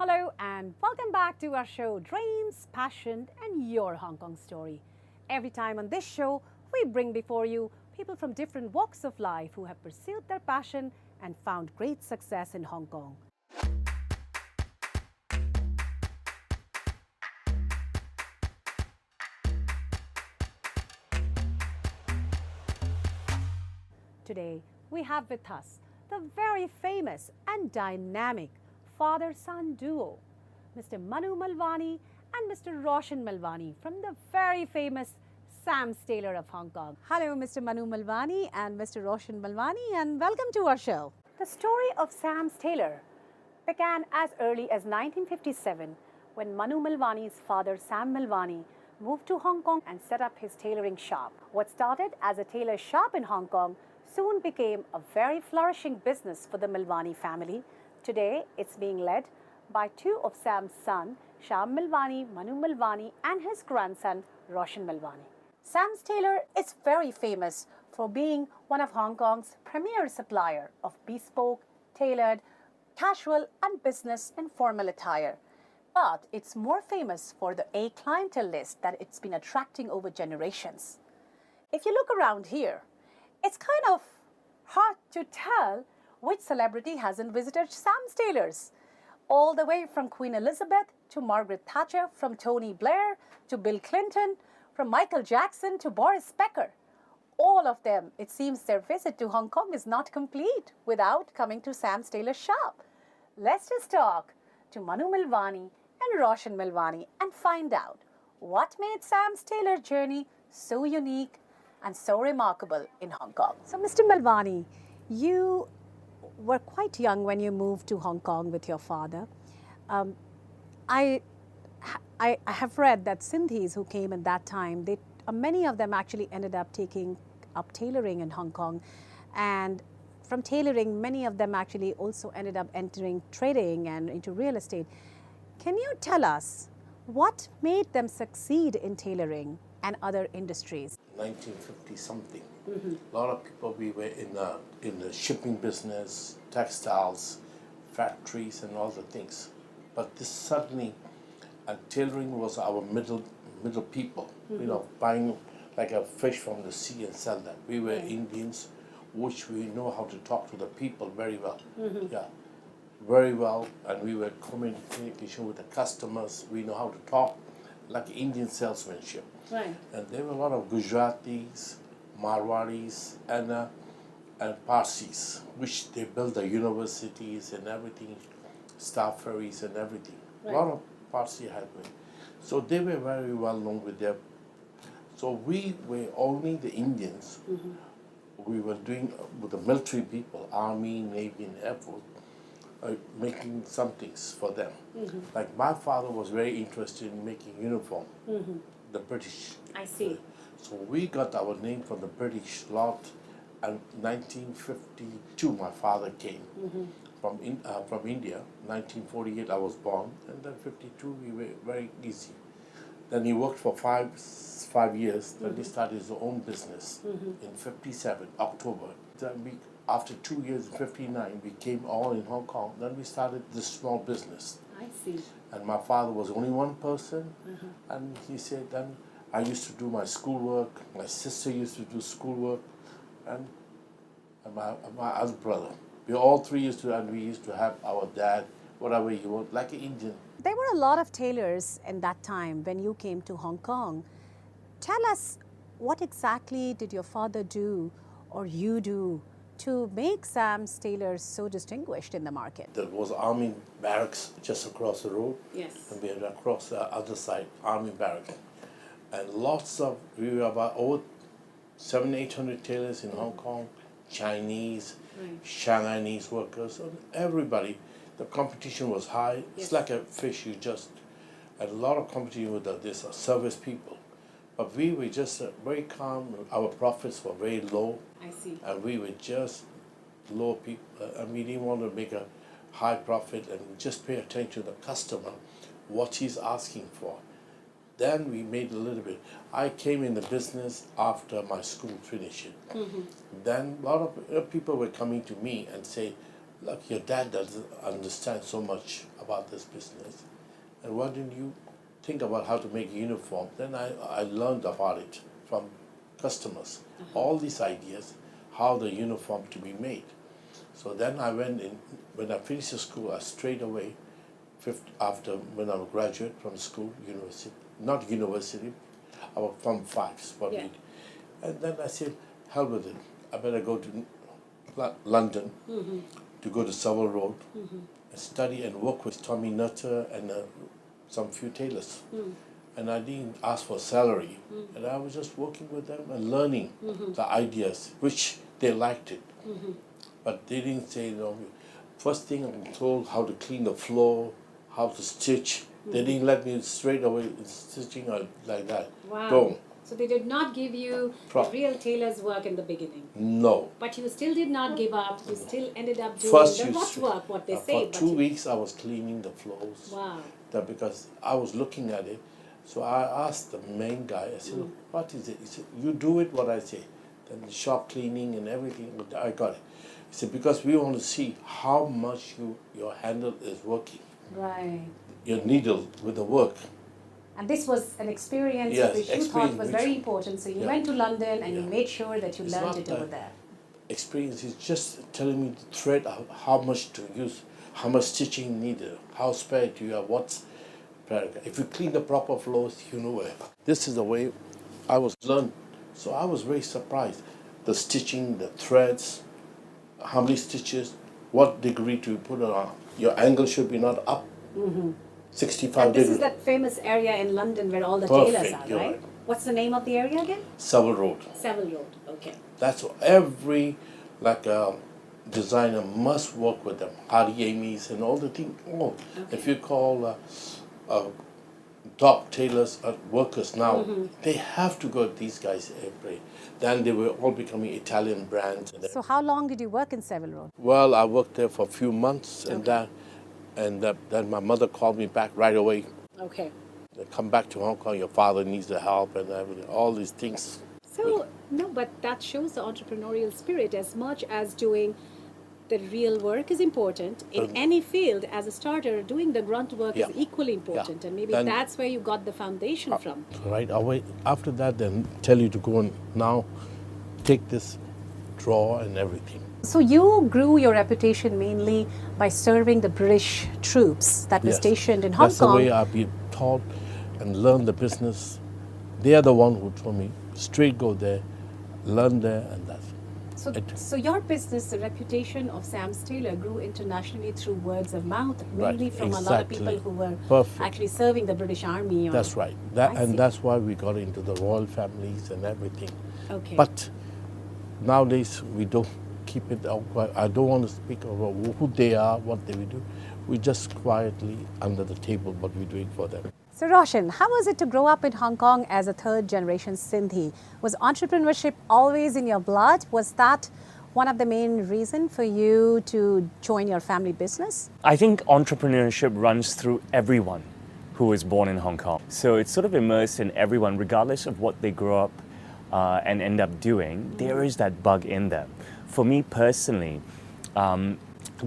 Hello and welcome back to our show Dreams, Passion and Your Hong Kong Story. Every time on this show, we bring before you people from different walks of life who have pursued their passion and found great success in Hong Kong. Today, we have with us the very famous and dynamic father-son duo, Mr. Manu Melwani and Mr. Roshan Melwani from the very famous Sam Tailor of Hong Kong. Hello, Mr. Manu Melwani and Mr. Roshan Melwani, and welcome to our show. The story of Sam Tailor began as early as 1957 when Manu Melwani's father, Sam Melwani, moved to Hong Kong and set up his tailoring shop. What started as a tailor shop in Hong Kong soon became a very flourishing business for the Melwani family. Today, it's being led by two of Sam's sons, Sham Melwani, Manu Melwani, and his grandson, Roshan Melwani. Sam's Tailor is very famous for being one of Hong Kong's premier supplier of bespoke, tailored, casual and business and formal attire. But it's more famous for the A clientele list that it's been attracting over generations. If you look around here, it's kind of hard to tell which celebrity hasn't visited Sam's Tailors. All the way from Queen Elizabeth to Margaret Thatcher, from Tony Blair to Bill Clinton, from Michael Jackson to Boris Becker. All of them, it seems their visit to Hong Kong is not complete without coming to Sam's Tailor shop. Let's just talk to Manu Melwani and Roshan Melwani and find out what made Sam's Tailor journey so unique and so remarkable in Hong Kong. So, Mr. Melwani, you were quite young when you moved to Hong Kong with your father. I have read that Sindhis who came in that time, many of them actually ended up taking up tailoring in Hong Kong. And from tailoring, many of them actually also ended up entering trading and into real estate. Can you tell us what made them succeed in tailoring and other industries? 1950 something. A lot of people, we were in the shipping business, textiles, factories and all the things. But this suddenly, and tailoring was our middle people, you know, buying like a fish from the sea and sell that. We were Indians, which we know how to talk to the people very well. Yeah, very well, and we were communication with the customers. We know how to talk like Indian salesmanship. Right. And there were a lot of Gujaratis, Marwaris, and Parsis, which they built the universities and everything, staff ferries and everything. Right. A lot of Parsi had it. So they were very well known with their. So we were only the Indians. We were doing with the military people, Army, Navy, and Air Force, making some things for them. Like my father was very interested in making uniform. The British. I see. So we got our name from the British lot, and 1952 my father came from India. 1948 I was born, and then 52 we were very easy. Then he worked for five years. Then he started his own business in 57 October. Then after 2 years, in 59, we came all in Hong Kong. Then we started this small business. I see. And my father was only one person, and he said, then I used to do my schoolwork, my sister used to do schoolwork, and my other brother. We all three used to, and we used to have our dad, whatever he wanted, like an Indian. There were a lot of tailors in that time when you came to Hong Kong. Tell us, what exactly did your father do or you do to make Sam's Tailors so distinguished in the market? There was Army barracks just across the road. Yes. And we had across the other side, Army barracks. And we were about over 700-800 tailors in Hong Kong, Chinese, Shanghainese workers, and everybody. The competition was high. It's like a fish, and a lot of competition with this service people. But we were just very calm. Our profits were very low. I see. And we were just low people, and we didn't want to make a high profit and just pay attention to the customer, what he's asking for. Then we made a little bit. I came in the business after my school finished. Then a lot of people were coming to me and say, look, your dad doesn't understand so much about this business, and why didn't you think about how to make a uniform? Then I learned about it from customers, all these ideas, how the uniform to be made. So then I went in, when I finished the school, I straight away, after when I was graduate from school, university, not university, I was from fives, what Yeah. and then I said, hell with it, I better go to London to go to Savile Road and study and work with Tommy Nutter and some few tailors. And I didn't ask for salary, and I was just working with them and learning the ideas, which they liked it. But they didn't say, you know, first thing I'm told how to clean the floor, how to stitch. They didn't let me straight away stitching or like that. Wow. Go. So they did not give you the real tailor's work in the beginning. No. But you still did not give up. You still ended up doing First the rot work, what they say. For 2 weeks I was cleaning the floors. Wow. Because I was looking at it. So I asked the main guy, I said, what is it? He said, you do it what I say. Then the shop cleaning and everything, I got it. He said, because we want to see how much your handle is working. Right. Your needle with the work. And this was an experience which you thought was very important. So you went to London and you made sure that you learned it over there. Experience is just telling me the thread, how much to use, how much stitching needed, how spare do you have, what's paragraph. If you clean the proper floors, you know where. This is the way I was learned. So I was very surprised. The stitching, the threads, how many stitches, what degree to put it on. Your angle should be not up. 65 and this degrees. is that famous area in London where all the Perfect, tailors are, you're right? What's the name of the area again? Savile Road. Savile Road, okay. That's what every designer must work with them. RDMEs and all the things. Oh, if you call top tailors workers now, they have to go to these guys every. Then they were all becoming Italian brands. So how long did you work in Savile Road? Well, I worked there for a few months, and then my mother called me back right away. Okay. Come back to Hong Kong, your father needs the help and everything, all these things. So, no, but that shows the entrepreneurial spirit. As much as doing the real work is important, in any field, as a starter, doing the grunt work is equally important. And maybe that's where you got the foundation from. Right away. After that, then tell you to go and now take this drawer and everything. So you grew your reputation mainly by serving the British troops that were stationed in Hong Kong. That's the way I've been taught and learned the business. They are the one who told me, straight go there, learn there, and that's So your business, the reputation of Sam's Tailor, grew internationally through words of mouth, mainly from a lot of people who were actually serving the British Army. That's right. That's why we got into the royal families and everything. Okay. But nowadays we don't keep it out. I don't want to speak about who they are, what they will do. We just quietly under the table what we're doing for them. So Roshan, how was it to grow up in Hong Kong as a third generation Sindhi? Was entrepreneurship always in your blood? Was that one of the main reasons for you to join your family business? I think entrepreneurship runs through everyone who is born in Hong Kong. So it's sort of immersed in everyone, regardless of what they grow up and end up doing, there is that bug in them. For me personally,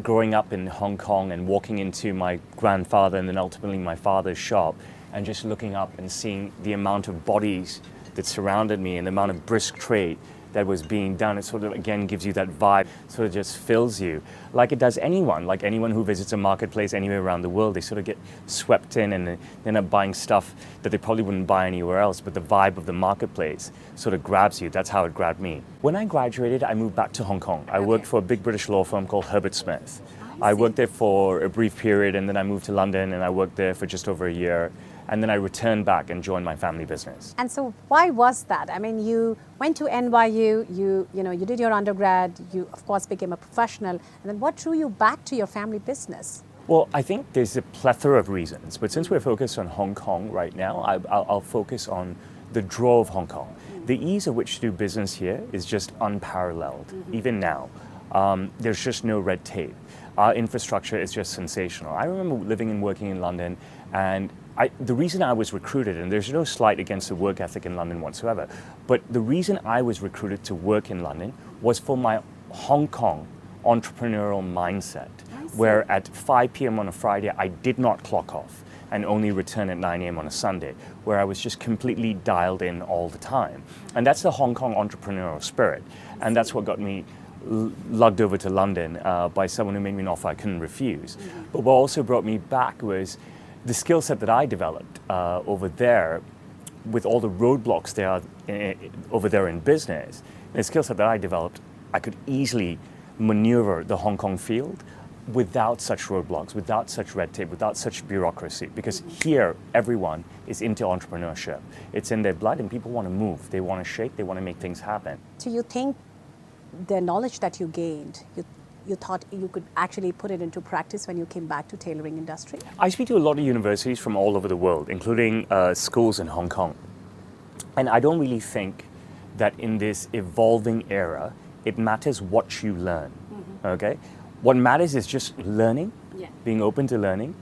growing up in Hong Kong and walking into my grandfather and then ultimately my father's shop and just looking up and seeing the amount of bodies that surrounded me and the amount of brisk trade that was being done, it sort of again gives you that vibe, sort of just fills you. Like it does anyone, like anyone who visits a marketplace anywhere around the world, they sort of get swept in and they end up buying stuff that they probably wouldn't buy anywhere else, but the vibe of the marketplace sort of grabs you. That's how it grabbed me. When I graduated, I moved back to Hong Kong. I worked for a big British law firm called Herbert Smith. I worked there for a brief period and then I moved to London and I worked there for just over a year. And then I returned back and joined my family business. And so why was that? I mean, you went to NYU, you did your undergrad, you of course became a professional, and then what drew you back to your family business? Well, I think there's a plethora of reasons, but since we're focused on Hong Kong right now, I'll focus on the draw of Hong Kong. The ease at which to do business here is just unparalleled, even now. There's just no red tape. Our infrastructure is just sensational. I remember living and working in London, and the reason I was recruited, and there's no slight against the work ethic in London whatsoever, but the reason I was recruited to work in London was for my Hong Kong entrepreneurial mindset, where at 5 p.m. on a Friday, I did not clock off and only return at 9 a.m. on a Sunday, where I was just completely dialed in all the time. And that's the Hong Kong entrepreneurial spirit. And that's what got me lugged over to London by someone who made me an offer I couldn't refuse. But what also brought me back was the skill set that I developed over there, with all the roadblocks there are over there in business. The skill set that I developed, I could easily maneuver the Hong Kong field without such roadblocks, without such red tape, without such bureaucracy. Because here, everyone is into entrepreneurship. It's in their blood, and people want to move. They want to shake. They want to make things happen. So you think the knowledge that you gained, you thought you could actually put it into practice when you came back to tailoring industry? I speak to a lot of universities from all over the world, including schools in Hong Kong. And I don't really think that in this evolving era, it matters what you learn, okay? What matters is just learning, being open to learning,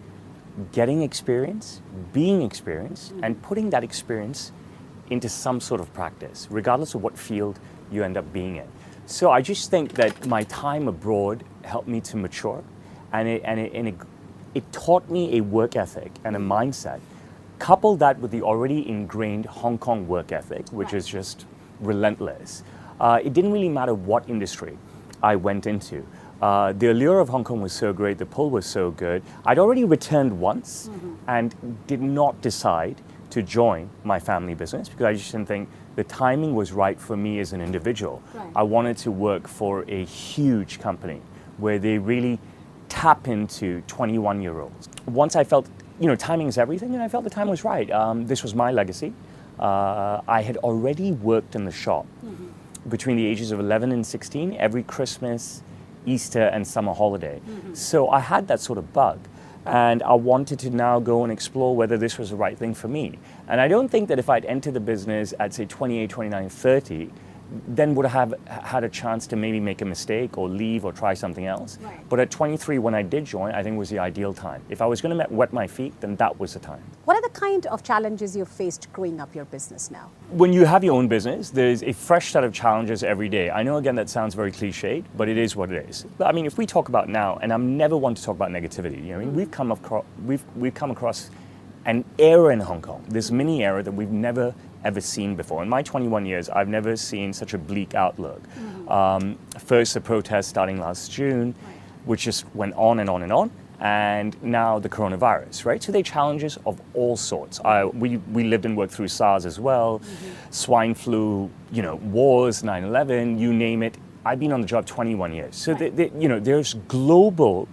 getting experience, being experienced, and putting that experience into some sort of practice, regardless of what field you end up being in. So I just think that my time abroad helped me to mature, and it taught me a work ethic and a mindset. Couple that with the already ingrained Hong Kong work ethic, which is just relentless. It didn't really matter what industry I went into. The allure of Hong Kong was so great, the pull was so good. I'd already returned once and did not decide to join my family business because I just didn't think the timing was right for me as an individual. I wanted to work for a huge company where they really tap into 21-year-olds. Once I felt, timing is everything, and I felt the time was right. This was my legacy. I had already worked in the shop between the ages of 11 and 16, every Christmas, Easter, and summer holiday. So I had that sort of bug. And I wanted to now go and explore whether this was the right thing for me. And I don't think that if I'd entered the business at, say, 28, 29, 30, then would have had a chance to maybe make a mistake or leave or try something else. But at 23, when I did join, I think was the ideal time. If I was going to wet my feet, then that was the time. What are the kind of challenges you've faced growing up your business now? When you have your own business, there's a fresh set of challenges every day. I know, again, that sounds very cliched, but it is what it is. But, I mean, if we talk about now, and I'm never one to talk about negativity, we've come across an era in Hong Kong, this mini era that we've never ever seen before. In my 21 years, I've never seen such a bleak outlook. First, the protests starting last June, which just went on and on and on, and now the coronavirus, right? So they're challenges of all sorts. We lived and worked through SARS as well, swine flu, wars, 9/11, you name it. I've been on the job 21 years. So there's global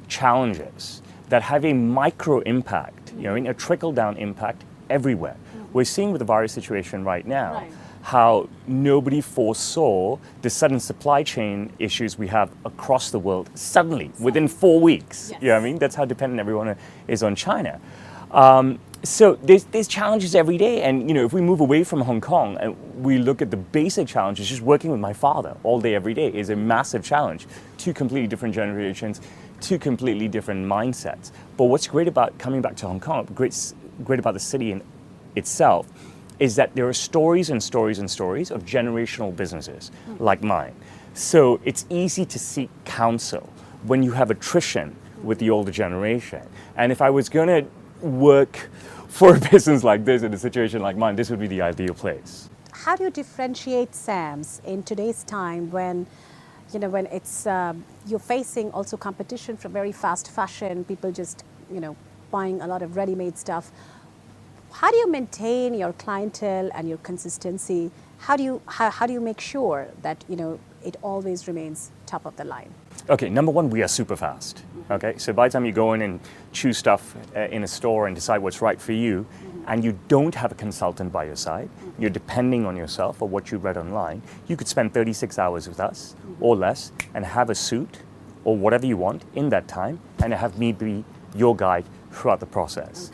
challenges that have a micro impact, a trickle-down impact everywhere. We're seeing with the virus situation right now how nobody foresaw the sudden supply chain issues we have across the world suddenly, within 4 weeks. You know what I mean? That's how dependent everyone is on China. So there's challenges every day. And, if we move away from Hong Kong and we look at the basic challenges, just working with my father all day, every day is a massive challenge. Two completely different generations, two completely different mindsets. But what's great about coming back to Hong Kong, great about the city in itself, is that there are stories and stories and stories of generational businesses like mine. So it's easy to seek counsel when you have attrition with the older generation. And if I was going to work for a business like this in a situation like mine, this would be the ideal place. How do you differentiate Sam's in today's time when it's you're facing also competition from very fast fashion, people just buying a lot of ready-made stuff? How do you maintain your clientele and your consistency? How do you make sure that it always remains top of the line? Okay, number one, we are super fast. Okay, so by the time you go in and choose stuff in a store and decide what's right for you, and you don't have a consultant by your side, you're depending on yourself or what you read online, you could spend 36 hours with us or less and have a suit or whatever you want in that time and have me be your guide throughout the process.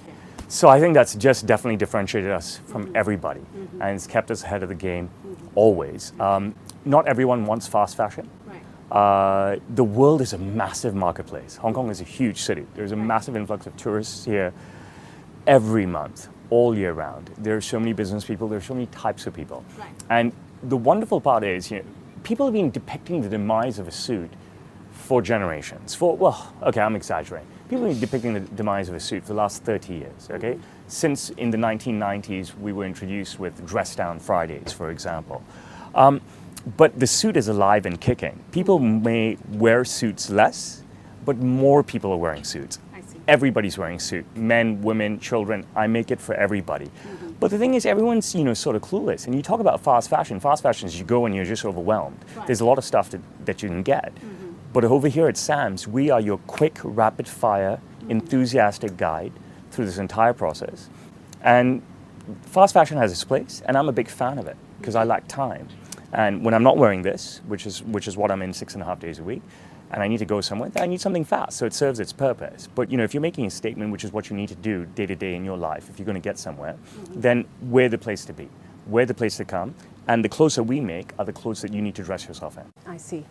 So I think that's just definitely differentiated us from everybody, and it's kept us ahead of the game always. Not everyone wants fast fashion. The world is a massive marketplace. Hong Kong is a huge city. There's a massive influx of tourists here every month, all year round. There are so many business people, there are so many types of people. And the wonderful part is, people have been depicting the demise of a suit for generations. Well, okay, I'm exaggerating. People have been depicting the demise of a suit for the last 30 years, okay? Since in the 1990s, we were introduced with dress down Fridays, for example. But the suit is alive and kicking. People may wear suits less, but more people are wearing suits. I see. Everybody's wearing a suit. Men, women, children, I make it for everybody. But the thing is, everyone's, sort of clueless. And you talk about fast fashion. Fast fashion is you go and you're just overwhelmed. Right. There's a lot of stuff that you can get. But over here at Sam's, we are your quick, rapid-fire, enthusiastic guide through this entire process. And fast fashion has its place, and I'm a big fan of it because I lack time. And when I'm not wearing this, which is what I'm in 6.5 days a week, and I need to go somewhere, I need something fast, so it serves its purpose. But if you're making a statement, which is what you need to do day to day in your life, if you're going to get somewhere, then we're the place to be. We're the place to come, and the clothes that we make are the clothes that you need to dress yourself in. I see.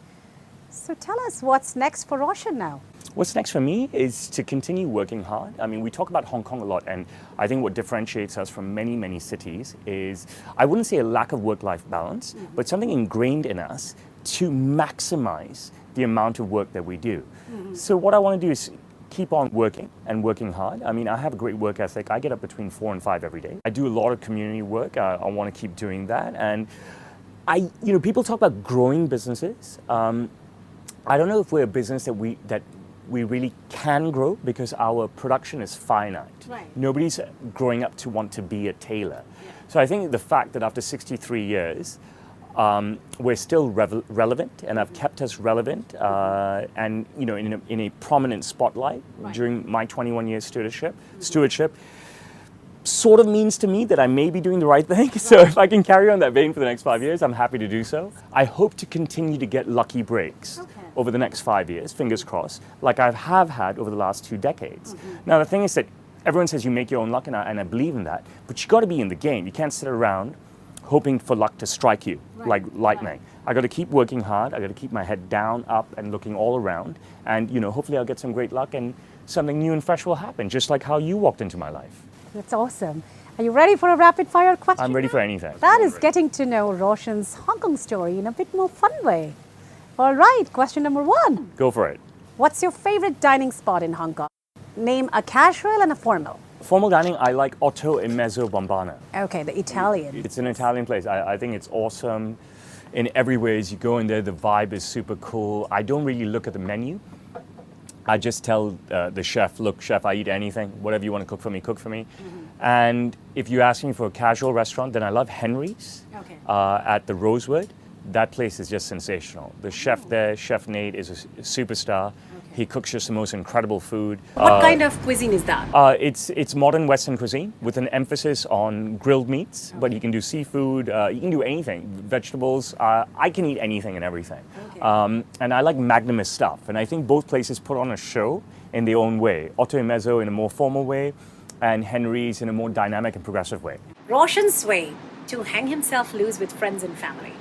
So tell us what's next for Roshan now. What's next for me is to continue working hard. I mean, we talk about Hong Kong a lot, and I think what differentiates us from many, many cities is, I wouldn't say a lack of work-life balance, but something ingrained in us to maximize the amount of work that we do. So what I want to do is keep on working and working hard. I mean, I have a great work ethic. I get up between 4 and 5 every day. I do a lot of community work. I want to keep doing that. And people talk about growing businesses. I don't know if we're a business that we really can grow because our production is finite. Right. Nobody's growing up to want to be a tailor. Yeah. So I think the fact that after 63 years, we're still relevant, and have kept us relevant, and in a prominent spotlight during my 21-year stewardship, sort of means to me that I may be doing the right thing. So if I can carry on that vein for the next 5 years, I'm happy to do so. I hope to continue to get lucky breaks over the next 5 years, fingers crossed, like I have had over the last 2 decades. Now the thing is that everyone says you make your own luck, and I believe in that, but you got to be in the game. You can't sit around hoping for luck to strike you like lightning. I got to keep working hard. I got to keep my head down, up, and looking all around. And hopefully I'll get some great luck, and something new and fresh will happen, just like how you walked into my life. That's awesome. Are you ready for a rapid fire question? I'm ready for anything. That is getting to know Roshan's Hong Kong story in a bit more fun way. All right, question number 1. Go for it. What's your favorite dining spot in Hong Kong? Name a casual and a formal. Formal dining, I like 𝐼𝐼 Bombana. Okay, the Italian. It's an Italian place. I think it's awesome in every way. As you go in there, the vibe is super cool. I don't really look at the menu. I just tell the chef, look, chef, I eat anything. Whatever you want to cook for me, cook for me. And if you ask me for a casual restaurant, then I love Henry's at the Rosewood. That place is just sensational. The chef there, Chef Nate, is a superstar. He cooks just the most incredible food. What kind of cuisine is that? It's modern Western cuisine with an emphasis on grilled meats, but he can do seafood, he can do anything, vegetables. I can eat anything and everything. And I like magnanimous stuff. And I think both places put on a show in their own way. 𝐼𝐼 in a more formal way, and Henry's in a more dynamic and progressive way. Roshan's way to hang himself loose with friends and family.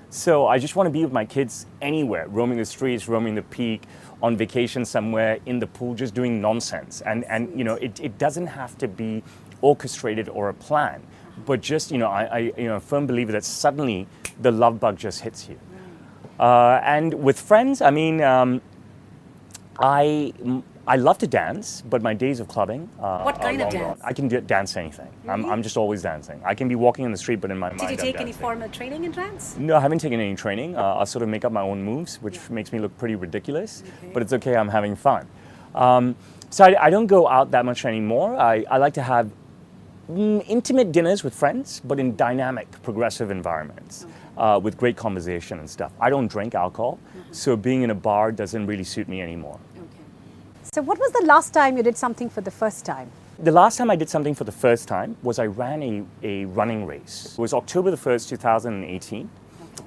So I just want to be with my kids anywhere, roaming the streets, roaming the peak, on vacation somewhere, in the pool, just doing nonsense. And it doesn't have to be orchestrated or a plan, but just, I a firm believer that suddenly the love bug just hits you. And with friends, I mean, I love to dance, but my days of clubbing What kind of dance? I can dance anything. Really? I'm just always dancing. I can be walking in the street, but in my mind, Did you take I'm any dancing. formal training in dance? No, I haven't taken any training. I sort of make up my own moves, which makes me look pretty ridiculous, but it's okay, I'm having fun. So I don't go out that much anymore. I like to have intimate dinners with friends, but in dynamic, progressive environments with great conversation and stuff. I don't drink alcohol, so being in a bar doesn't really suit me anymore. So what was the last time you did something for the first time? The last time I did something for the first time was I ran a running race. It was October the 1st, 2018.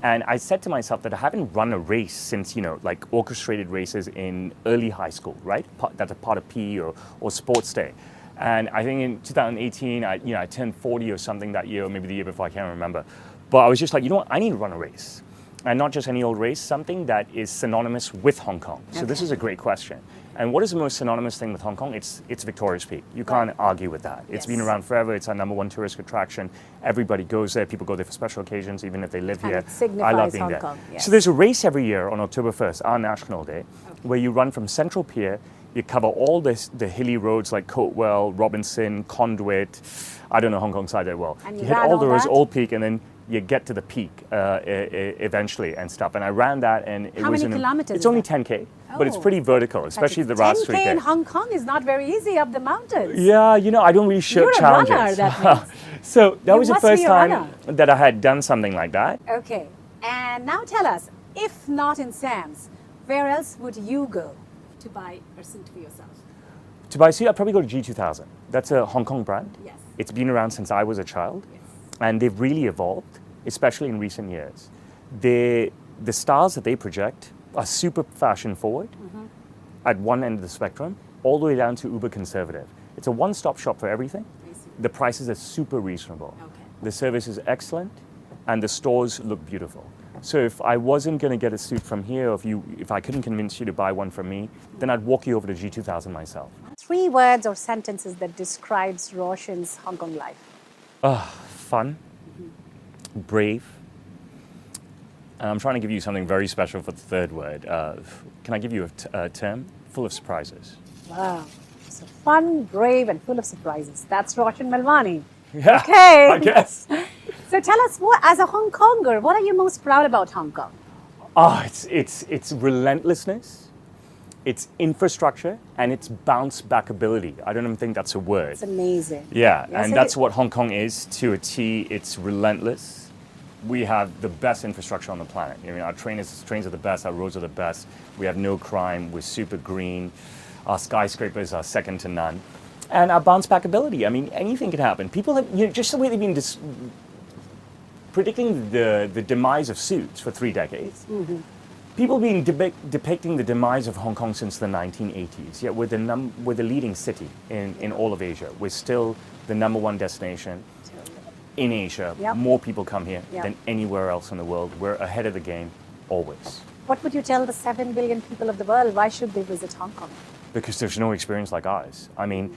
And I said to myself that I haven't run a race since, like orchestrated races in early high school, right? That's a part of PE or sports day. And I think in 2018, I turned 40 or something that year, or maybe the year before, I can't remember. But I was just like, you know what, I need to run a race. And not just any old race, something that is synonymous with Hong Kong. So this is a great question. And what is the most synonymous thing with Hong Kong? It's Victoria's Peak. You can't argue with that. It's been around forever. It's our #1 tourist attraction. Everybody goes there. People go there for special occasions, even if they live here. I love being there. So there's a race every year on October 1st, our National Day, where you run from Central Pier. You cover all the hilly roads like Coatwell, Robinson, Conduit. I don't know Hong Kong side that well. And you hit all the roads, Old Peak, and then you get to the peak eventually and stuff. And I ran that, and it How was many kilometers? It's only 10K, but it's pretty vertical, especially the last 3K. 10K in Hong Kong is not very easy up the mountains. Yeah, you know, I don't really shirk challenges. You're a runner, that means. So that was the must be first a time runner. that I had done something like that. Okay, and now tell us, if not in Sam's, where else would you go to buy a suit for yourself? To buy a suit, I'd probably go to G2000. That's a Hong Kong brand. Yes. It's been around since I was a child, and they've really evolved, especially in recent years. The styles that they project are super fashion forward at one end of the spectrum, all the way down to uber conservative. It's a one-stop shop for everything. The prices are super reasonable. The service is excellent, and the stores look beautiful. So if I wasn't going to get a suit from here, or if I couldn't convince you to buy one from me, then I'd walk you over to G2000 myself. 3 words or sentences that describes Roshan's Hong Kong life. Fun, brave, and I'm trying to give you something very special for the third word. Can I give you a term? Full of surprises. Wow. So fun, brave, and full of surprises. That's Roshan Melwani. Yeah, Okay. I guess. So tell us, as a Hong Konger, what are you most proud about Hong Kong? It's relentlessness, it's infrastructure, and it's bounce back ability. I don't even think that's a word. It's amazing. Yeah, Yes, and that's what Hong Kong is to a T. It's relentless. We have the best infrastructure on the planet. I mean, our trains are the best, our roads are the best. We have no crime, we're super green. Our skyscrapers are second to none. And our bounce back ability, I mean, anything can happen. People have, just the way they've been predicting the demise of suits for 3 decades. People have been depicting the demise of Hong Kong since the 1980s, yet we're the leading city in all of Asia. We're still the #1 destination in Asia. More people come here than anywhere else in the world. We're ahead of the game, always. What would you tell the 7 billion people of the world? Why should they visit Hong Kong? Because there's no experience like ours. I mean,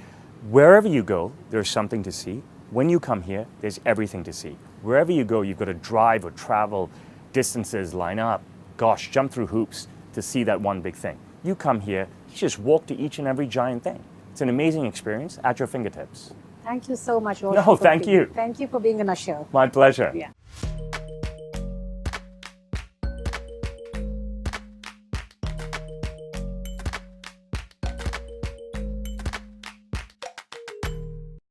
wherever you go, there's something to see. When you come here, there's everything to see. Wherever you go, you've got to drive or travel distances, line up, gosh, jump through hoops to see that one big thing. You come here, you just walk to each and every giant thing. It's an amazing experience at your fingertips. Thank you so much, Roshan. No, thank you. Thank you for being on our show. My pleasure. Yeah.